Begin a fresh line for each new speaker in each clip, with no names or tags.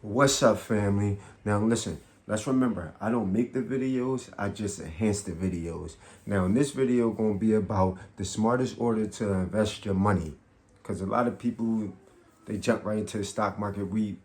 What's up, family? Now listen, let's remember, I don't make the videos, I just enhance the videos. Now in this video gonna be about the smartest order to invest your money. Cause a lot of people, they jump right into the stock market. We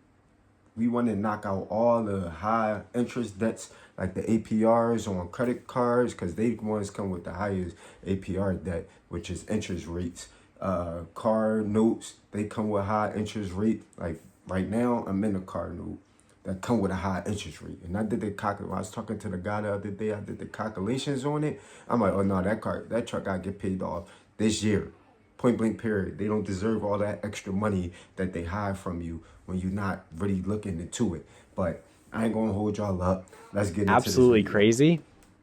want to knock out all the high interest debts like the APRs on credit cards, because they ones come with the highest APR debt, which is interest rates. Car notes, they come with high interest rate. Like right now, I'm in a car note that come with a high interest rate. And I did the when I was talking to the guy the other day, I did the calculations on it. I'm like, oh no, that truck gotta get paid off this year. Point blank period. They don't deserve all that extra money that they hide from you when you're not really looking into it. But I ain't gonna hold y'all up. Let's get into
Absolutely
this
crazy.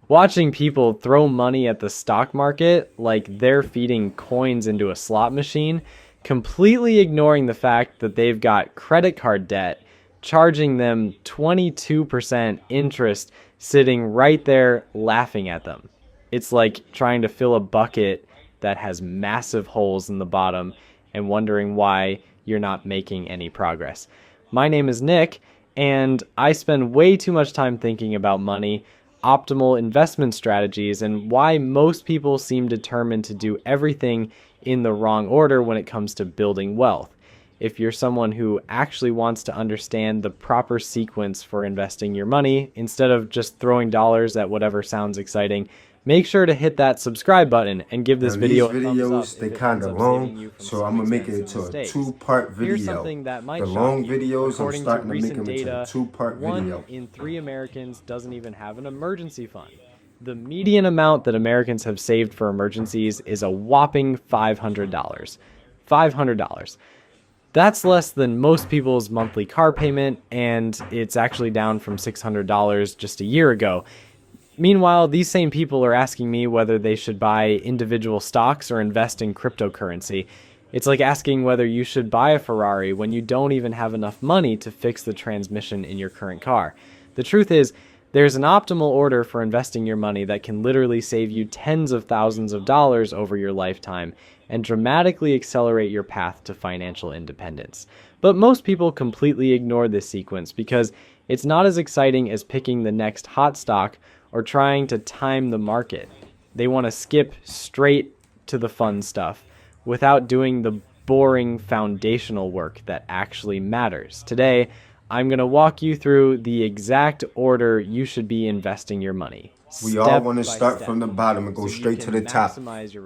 Watching people throw money at the stock market like they're feeding coins into a slot machine, completely ignoring the fact that they've got credit card debt, charging them 22% interest, sitting right there laughing at them. It's like trying to fill a bucket that has massive holes in the bottom and wondering why you're not making any progress. My name is Nick, and I spend way too much time thinking about money, optimal investment strategies, and why most people seem determined to do everything in the wrong order when it comes to building wealth. If you're someone who actually wants to understand the proper sequence for investing your money, instead of just throwing dollars at whatever sounds exciting, make sure to hit that subscribe button and give this video a thumbs up
they
if it
kind
ends
of
up saving
long,
you from
so
some
I'm gonna make it
expensive
into a
mistakes.
two-part
Here's
video.
something that might
The
shock
long
you.
videos, I'm
According to
starting to make
recent
them into a
data,
two-part video.
1 in 3 Americans doesn't even have an emergency fund. The median amount that Americans have saved for emergencies is a whopping $500. $500. That's less than most people's monthly car payment, and it's actually down from $600 just a year ago. Meanwhile, these same people are asking me whether they should buy individual stocks or invest in cryptocurrency. It's like asking whether you should buy a Ferrari when you don't even have enough money to fix the transmission in your current car. The truth is, there's an optimal order for investing your money that can literally save you tens of thousands of dollars over your lifetime and dramatically accelerate your path to financial independence. But most people completely ignore this sequence because it's not as exciting as picking the next hot stock or trying to time the market. They want to skip straight to the fun stuff without doing the boring foundational work that actually matters. Today, I'm going to walk you through the exact order you should be investing your money.
We all want to start from the bottom and go straight to the top,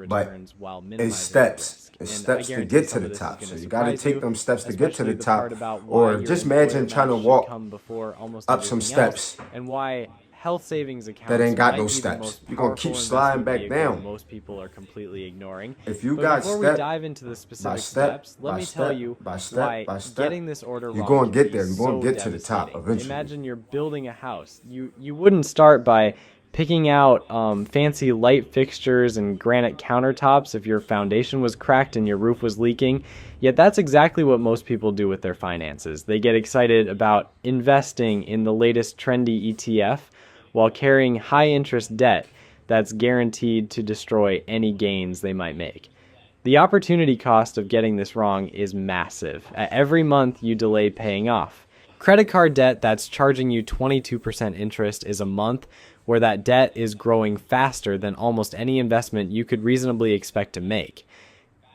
but it's steps. It's steps to get to the top. So you got to take them steps to get to the top, or just imagine trying to walk up some steps
and why health savings accounts
that ain't got
might
no
be the
steps.
most
You're going to keep sliding back down.
most people are completely ignoring.
If you
But
got
before
step
we dive into the specific
step
steps, let
by
me
step
tell you
by step
why
by step,
getting this order
you're
wrong
gonna
can
get
be
there. You're gonna
so
get to the top
devastating.
eventually.
Imagine you're building a house. You wouldn't start by picking out fancy light fixtures and granite countertops if your foundation was cracked and your roof was leaking. Yet that's exactly what most people do with their finances. They get excited about investing in the latest trendy ETF while carrying high interest debt that's guaranteed to destroy any gains they might make. The opportunity cost of getting this wrong is massive. Every month you delay paying off. Credit card debt that's charging you 22% interest is a month where that debt is growing faster than almost any investment you could reasonably expect to make.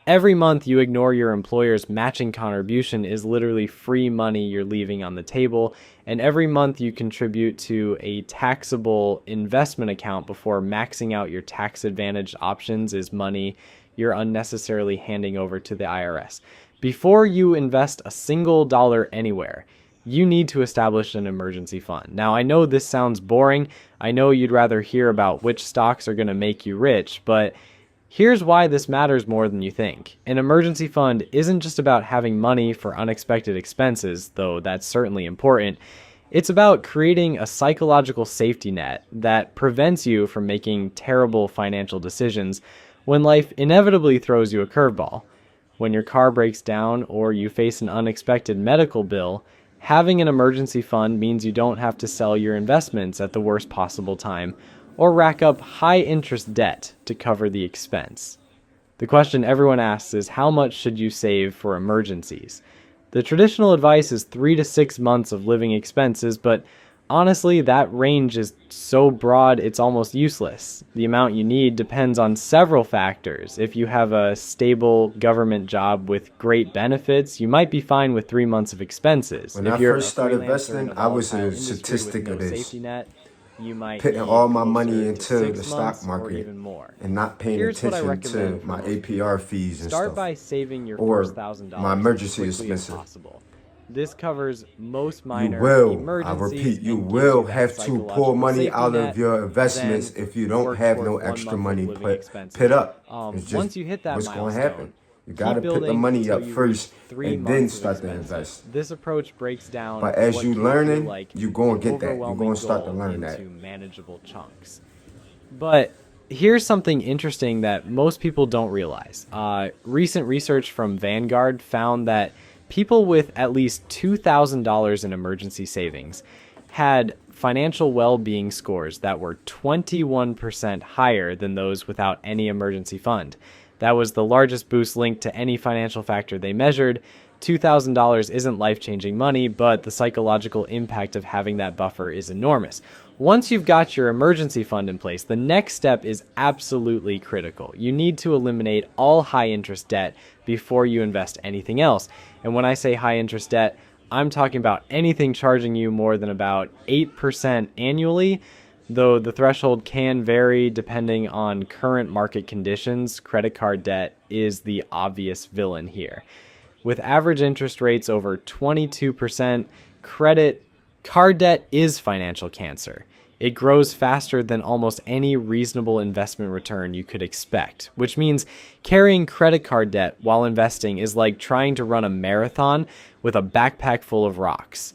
Every month you ignore your employer's matching contribution is literally free money you're leaving on the table, and every month you contribute to a taxable investment account before maxing out your tax-advantaged options is money you're unnecessarily handing over to the IRS. Before you invest a single dollar anywhere, you need to establish an emergency fund. Now, I know this sounds boring. I know you'd rather hear about which stocks are going to make you rich, but here's why this matters more than you think. An emergency fund isn't just about having money for unexpected expenses, though that's certainly important. It's about creating a psychological safety net that prevents you from making terrible financial decisions when life inevitably throws you a curveball. When your car breaks down or you face an unexpected medical bill, having an emergency fund means you don't have to sell your investments at the worst possible time or rack up high interest debt to cover the expense. The question everyone asks is, how much should you save for emergencies? The traditional advice is 3 to 6 months of living expenses, but honestly, that range is so broad it's almost useless. The amount you need depends on several factors. If you have a stable government job with great benefits, you might be fine with 3 months of expenses.
When
If
I
you're
first
a
started
freelancer in
investing,
a
I was
volatile
a
industry
statistic
with
of
no
this.
safety net, you might
Putting
need
all my money
closer to
into the
6
stock
months or
market
even more.
and not paying
Here's what I
attention
recommend
to
for
my
most people.
APR fees and
Start
stuff.
by saving your
Or
first $1,000
my emergency
as quickly as
expenses.
possible. This covers most
You
minor
will, I
emergencies
repeat, you
and gives
will
that
have to pull
psychological
money
safety
out
net,
of your investments
then
if you don't
work
have
towards
no
1
extra
month of
money
living
put
expenses.
up. It's just
Once you hit that
what's going to
milestone,
happen. You got to
keep
put the
building
money
until
up
you
first
reach 3
and then
months of
start to
expenses.
invest.
This approach breaks down
But as
what
you
can feel
learning,
like
you going
an
to get that. You're
overwhelming
going to start to
goal
learn that.
into manageable chunks. But here's something interesting that most people don't realize. Recent research from Vanguard found that people with at least $2,000 in emergency savings had financial well-being scores that were 21% higher than those without any emergency fund. That was the largest boost linked to any financial factor they measured. $2,000 isn't life-changing money, but the psychological impact of having that buffer is enormous. Once you've got your emergency fund in place, the next step is absolutely critical. You need to eliminate all high-interest debt before you invest anything else. And when I say high-interest debt, I'm talking about anything charging you more than about 8% annually, though the threshold can vary depending on current market conditions. Credit card debt is the obvious villain here. With average interest rates over 22%, card debt is financial cancer. It grows faster than almost any reasonable investment return you could expect, which means carrying credit card debt while investing is like trying to run a marathon with a backpack full of rocks.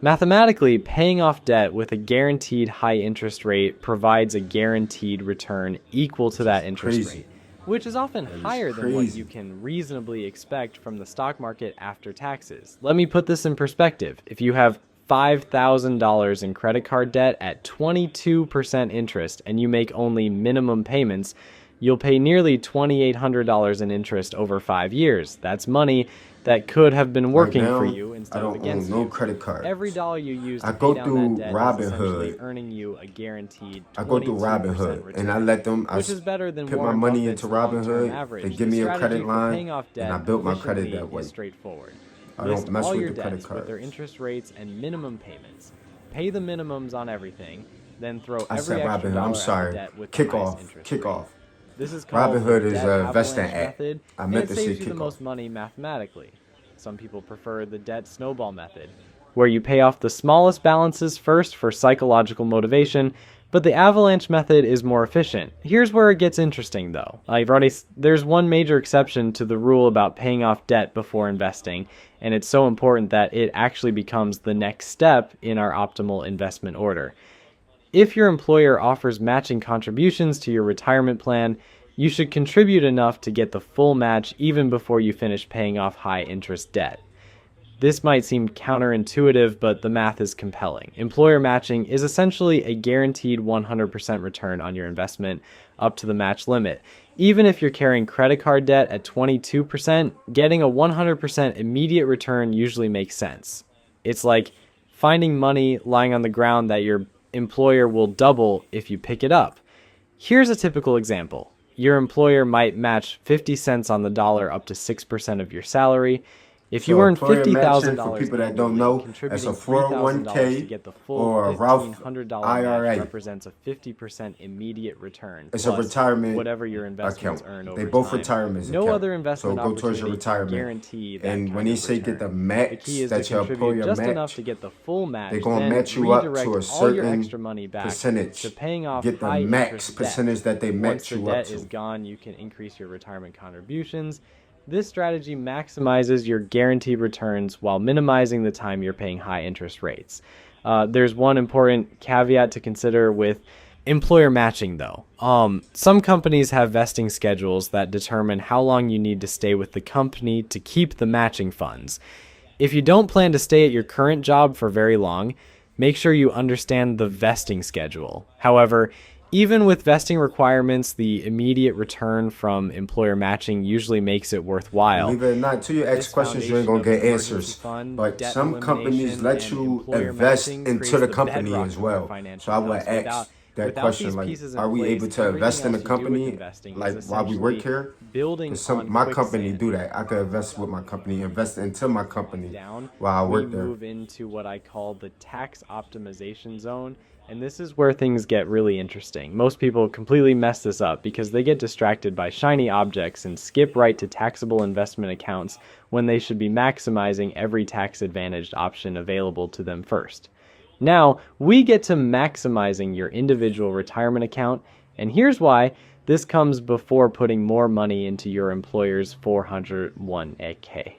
Mathematically, paying off debt with a guaranteed high interest rate provides a guaranteed return equal to that interest rate, which is often higher than what you can reasonably expect from the stock market after taxes. Let me put this in perspective. If you have $5,000 in credit card debt at 22% interest and you make only minimum payments, you'll pay nearly $2,800 in interest over 5 years. That's money that could have been working for you instead of against you.
I don't own no credit cards.
Every dollar you use to
I
pay
go
down
through
that debt is essentially earning you a guaranteed 22%
I go through Robinhood
return,
and I let them. I
which is better than
put my
Warren
money
Buffett's
into
long-term
Robinhood.
average.
They give
The
me a
strategy
credit
for
line,
paying off debt
and I built my credit
efficiently
that way.
is straightforward.
I don't
List
mess
all
with
your
the credit
debts with their
cards.
interest rates and minimum payments. Pay the minimums on everything, then throw
I
every
said
extra
Robinhood.
dollar
I'm
at
sorry.
the debt with the
Kick
highest
off.
interest
Kick
rate.
off.
This is called
Robinhood
the
is
debt
a
avalanche
vesting app.
method,
I
and
meant
it
to say
saves you the
kick
most
off.
money mathematically. Some people prefer the debt snowball method, where you pay off the smallest balances first for psychological motivation, but the avalanche method is more efficient. Here's where it gets interesting though. There's one major exception to the rule about paying off debt before investing, and it's so important that it actually becomes the next step in our optimal investment order. If your employer offers matching contributions to your retirement plan, you should contribute enough to get the full match even before you finish paying off high interest debt. This might seem counterintuitive, but the math is compelling. Employer matching is essentially a guaranteed 100% return on your investment up to the match limit. Even if you're carrying credit card debt at 22%, getting a 100% immediate return usually makes sense. It's like finding money lying on the ground that your employer will double if you pick it up. Here's a typical example. Your employer might match 50 cents on the dollar up to 6% of your salary. If you earn $50,000
for people that
annually,
don't know,
contributing
that's a
$3,000 to
401k
get the full
or a Roth
$1,500
IRA.
match represents a 50% immediate return.
It's a
plus
retirement
whatever your investments
account.
earn over
They both
time.
retirements
No
account.
other investment
So go towards your
opportunity can
retirement.
guarantee that
And
kind
when he
of
say
return.
get the
The
max
key is
that
to
your
contribute
employer
just
match,
enough to get the full match,
they're gonna
then
match you up
redirect
to a
all your
certain
extra money back
percentage.
to paying off
Get the
high
max
interest
percentage
debt.
that they
Once
match
the
you up
debt
to.
is gone, you can increase your retirement contributions. This strategy maximizes your guaranteed returns while minimizing the time you're paying high interest rates. There's one important caveat to consider with employer matching though. Some companies have vesting schedules that determine how long you need to stay with the company to keep the matching funds. If you don't plan to stay at your current job for very long, make sure you understand the vesting schedule. However, Even with vesting requirements, the immediate return from employer matching usually makes it worthwhile.
Believe it or not, till you ask questions, you ain't gonna get answers. But some companies let you invest into the company as well. So I would ask that question, like, are we able to invest in the company, like while we work here? Because my company do that. I could invest with my company, invest into my company while I work there.
We move into what I call the tax optimization zone. And this is where things get really interesting. Most people completely mess this up because they get distracted by shiny objects and skip right to taxable investment accounts when they should be maximizing every tax-advantaged option available to them first. Now, we get to maximizing your individual retirement account, and here's why. This comes before putting more money into your employer's 401k.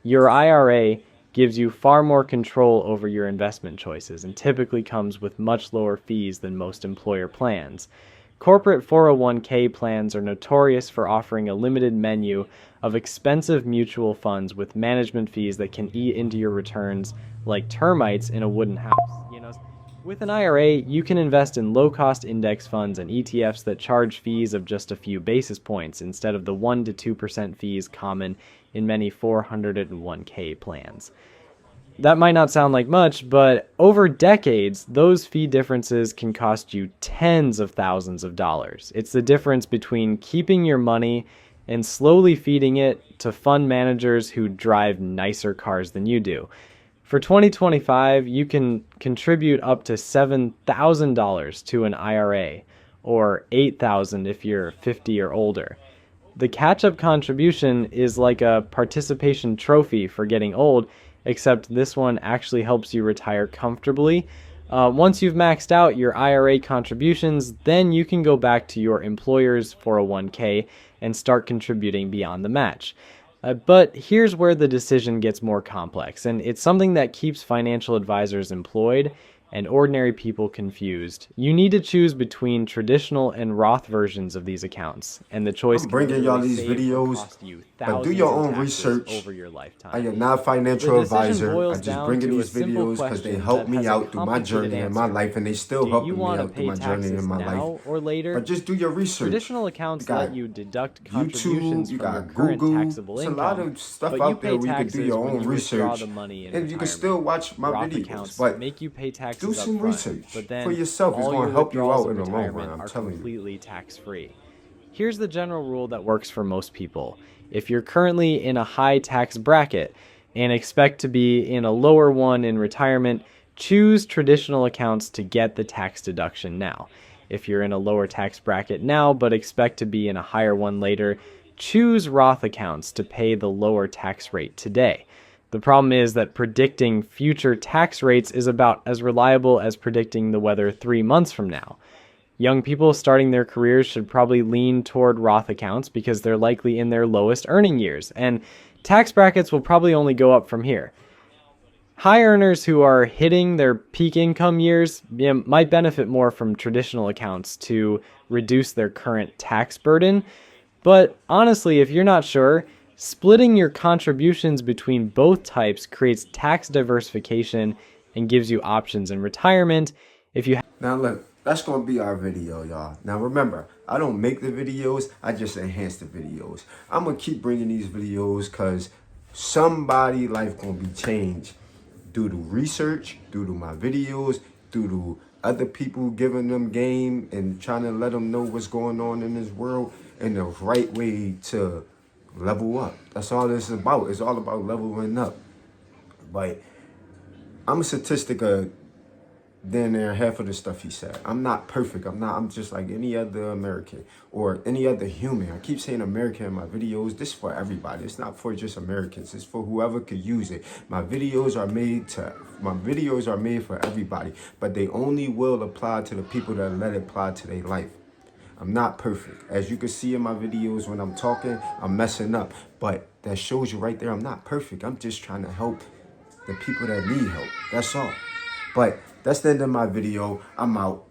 Your IRA gives you far more control over your investment choices and typically comes with much lower fees than most employer plans. Corporate 401k plans are notorious for offering a limited menu of expensive mutual funds with management fees that can eat into your returns like termites in a wooden house. With an IRA, you can invest in low-cost index funds and ETFs that charge fees of just a few basis points instead of the 1 to 2% fees common in many 401k plans. That might not sound like much, but over decades, those fee differences can cost you tens of thousands of dollars. It's the difference between keeping your money and slowly feeding it to fund managers who drive nicer cars than you do. For 2025, you can contribute up to $7,000 to an IRA, or $8,000 if you're 50 or older. The catch-up contribution is like a participation trophy for getting old, except this one actually helps you retire comfortably. Once you've maxed out your IRA contributions, then you can go back to your employer's 401k and start contributing beyond the match. But here's where the decision gets more complex, and it's something that keeps financial advisors employed and ordinary people confused. You need to choose between traditional and Roth versions of these accounts, and the choice
I'm bringing y'all these videos, but do your own research.
Over your lifetime.
I am not a financial advisor. I just bring in these videos because they help me out through my journey in my life, and they still helping me out through my journey in my life.
Or later?
But just do your research.
Traditional accounts let you deduct contributions
YouTube, you
from your
got
current
Google.
taxable
There's a
income,
lot of stuff
but
out
you
there
pay
where you can do
taxes
your
when
own
you withdraw
research,
the money in
and you can
retirement.
still watch my
Roth
videos.
accounts
But
make you pay taxes
do some
upfront,
research
but then
for yourself. It's
all
going
your
to help you
withdrawals
out
in
in the long
retirement
run. I'm
are
telling you.
completely tax-free. Here's the general rule that works for most people. If you're currently in a high tax bracket and expect to be in a lower one in retirement, choose traditional accounts to get the tax deduction now. If you're in a lower tax bracket now but expect to be in a higher one later, choose Roth accounts to pay the lower tax rate today. The problem is that predicting future tax rates is about as reliable as predicting the weather 3 months from now. Young people starting their careers should probably lean toward Roth accounts because they're likely in their lowest earning years, and tax brackets will probably only go up from here. High earners who are hitting their peak income years might benefit more from traditional accounts to reduce their current tax burden, but honestly, if you're not sure, splitting your contributions between both types creates tax diversification and gives you options in retirement.
Now look, that's going to be our video, y'all. Now remember, I don't make the videos, I just enhance the videos. I'm going to keep bringing these videos because somebody's life going to be changed due to research, due to my videos, due to other people giving them game and trying to let them know what's going on in this world and the right way to level up. That's all this is about. It's all about leveling up. But I'm a statistic of then there half of the stuff he said. I'm not perfect. I'm just like any other American or any other human. I keep saying American in my videos. This is for everybody. It's not for just Americans. It's for whoever could use it. My videos are made for everybody, but they only will apply to the people that let it apply to their life. I'm not perfect. As you can see in my videos when I'm talking, I'm messing up. But that shows you right there, I'm not perfect. I'm just trying to help the people that need help. That's all. But that's the end of my video. I'm out.